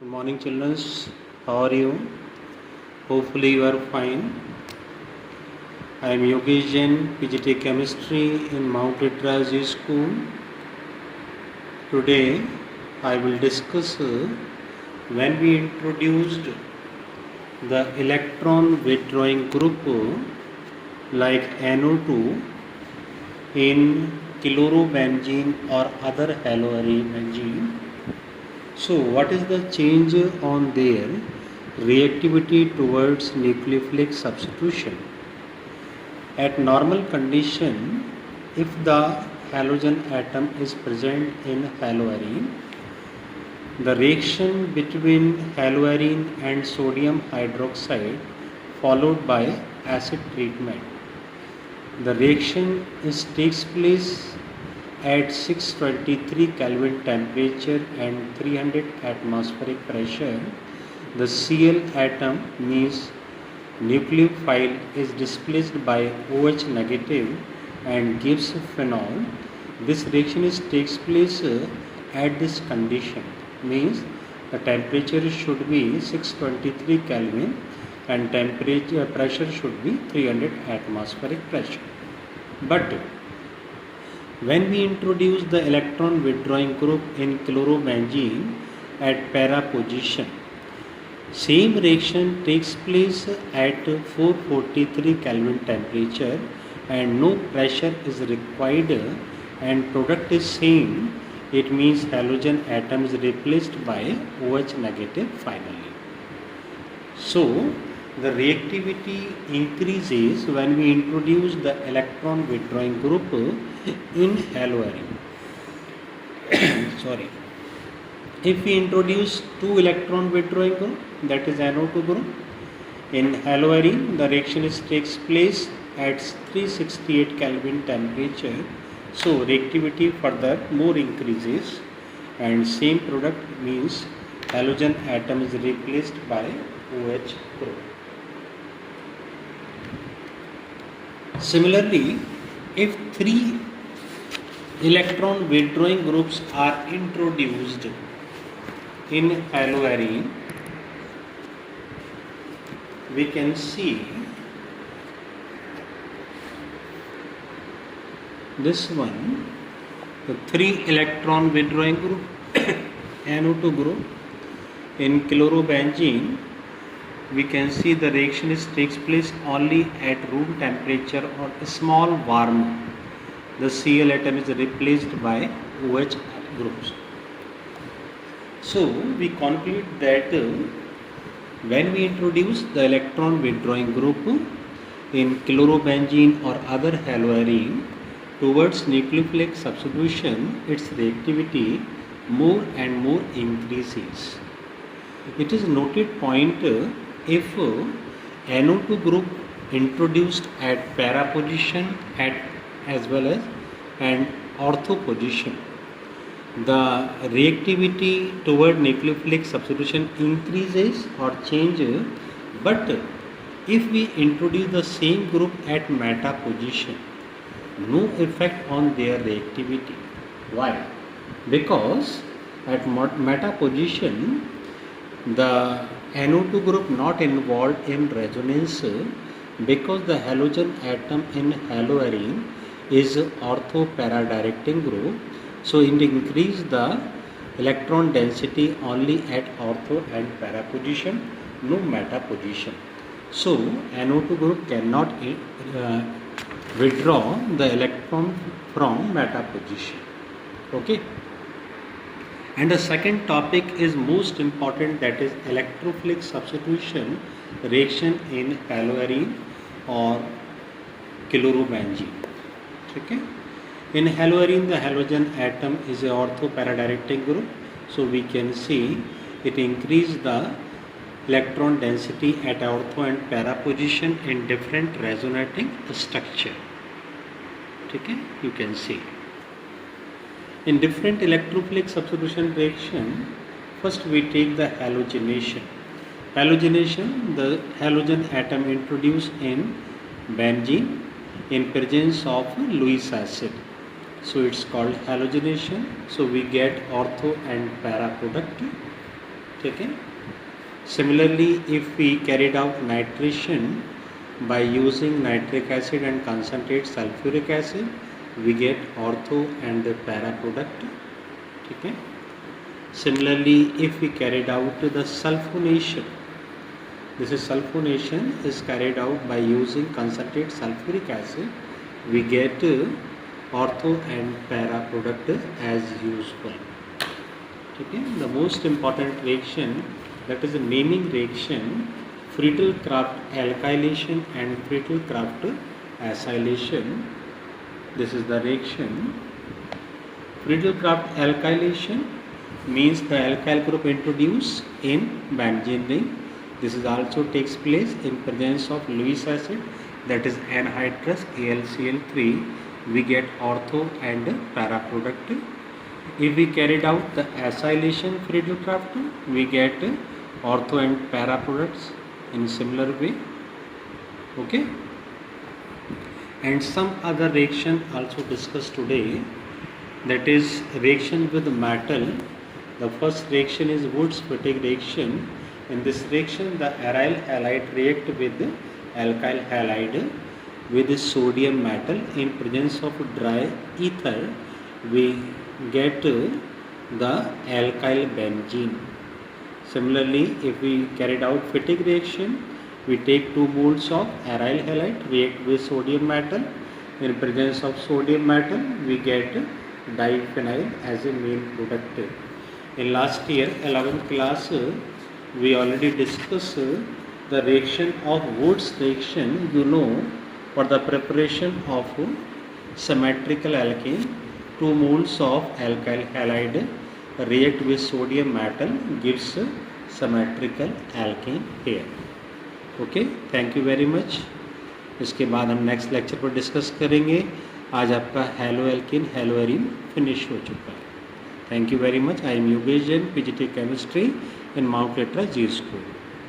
Good morning, children. How are you? Hopefully, you are fine. I am Yogesh Jain, PGT Chemistry in Mount Literacy School. Today, I will discuss when we introduced the electron withdrawing group like NO2 in chlorobenzene or other haloarinbenzene. So, what is the change on their reactivity towards nucleophilic substitution? At normal condition, if the halogen atom is present in haloarine, the reaction between haloarine and sodium hydroxide followed by acid treatment. The reaction takes place at 623 Kelvin temperature and 300 atmospheric pressure. The Cl atom means nucleophile is displaced by OH negative and gives phenol. This reaction takes place at this condition, means the temperature should be 623 Kelvin and pressure should be 300 atmospheric pressure. But when we introduce the electron withdrawing group in chlorobenzene at para position, same reaction takes place at 443 Kelvin temperature and no pressure is required and product is same. It means halogen atom is replaced by OH negative finally. So, the reactivity increases when we introduce the electron withdrawing group in haloarine. Sorry. If we introduce two electron withdrawing group, that is NO2 group, in haloarine, the reaction takes place at 368 Kelvin temperature. So, reactivity further more increases and same product means halogen atom is replaced by OH group. Similarly, if three electron withdrawing groups are introduced in haloarine, we can see this one, the three electron withdrawing group NO2 group in chlorobenzene. We can see the reaction takes place only at room temperature or small warmer. The Cl atom is replaced by OH groups. So we conclude that when we introduce the electron withdrawing group in chlorobenzene or other haloarine towards nucleophilic substitution, its reactivity more and more increases. It is noted point if NO2 group introduced at para position as well as and ortho position, the reactivity toward nucleophilic substitution increases or changes. But if we introduce the same group at meta position, no effect on their reactivity. Why? Because at meta position, the NO2 group not involved in resonance because the halogen atom in haloarine is ortho para directing group. So it increase the electron density only at ortho and para position, no meta position. So NO2 group cannot withdraw the electron from meta position. Okay. And the second topic is most important, that is electrophilic substitution reaction in haloarine or chlorobenzene. Okay. In haloarine, the halogen atom is a ortho para directing group. So we can see it increase the electron density at ortho and para position in different resonating structure. Okay. You can see. In different electrophilic substitution reaction, first we take the halogenation. Halogenation, the halogen atom introduced in benzene in presence of Lewis acid. So it's called halogenation. So we get ortho and para product. ठीक है. Similarly, if we carried out nitration by using nitric acid and concentrate sulfuric acid, we get ortho and the para product. ठीक है. Similarly, if we carried out the sulfonation, this is sulfonation is carried out by using concentrate sulfuric acid, we get ortho and para product as usual. ठीक है. The most important reaction, that is the naming reaction, Friedel-Crafts alkylation and Friedel-Crafts acylation. This is the reaction. Friedel-Crafts alkylation means the alkyl group introduced in benzene ring. This is also takes place in presence of Lewis acid, that is anhydrous AlCl3. We get ortho and para product. If we carried out the acylation Friedel-Crafts, we get ortho and para products in similar way. Okay. And some other reaction also discussed today, that is reaction with metal. The first reaction is Wurtz-Fittig reaction. In this reaction, the aryl halide react with alkyl halide with sodium metal. In presence of dry ether, we get the alkyl benzene. Similarly, if we carried out Fittig reaction, we take 2 moles of aryl halide, react with sodium metal. In presence of sodium metal, we get diphenyl as a main product. In last year, 11th class, we already discussed the reaction of Wurtz reaction. You know, for the preparation of symmetrical alkane, 2 moles of alkyl halide react with sodium metal gives symmetrical alkane here. Okay, thank you very much. इसके बाद हम next lecture पर discuss करेंगे. आज आपका haloalkane haloarene finish हो चुका है. Thank you very much. I am Yogesh Jain, PGT chemistry in Mount Litera Zee school.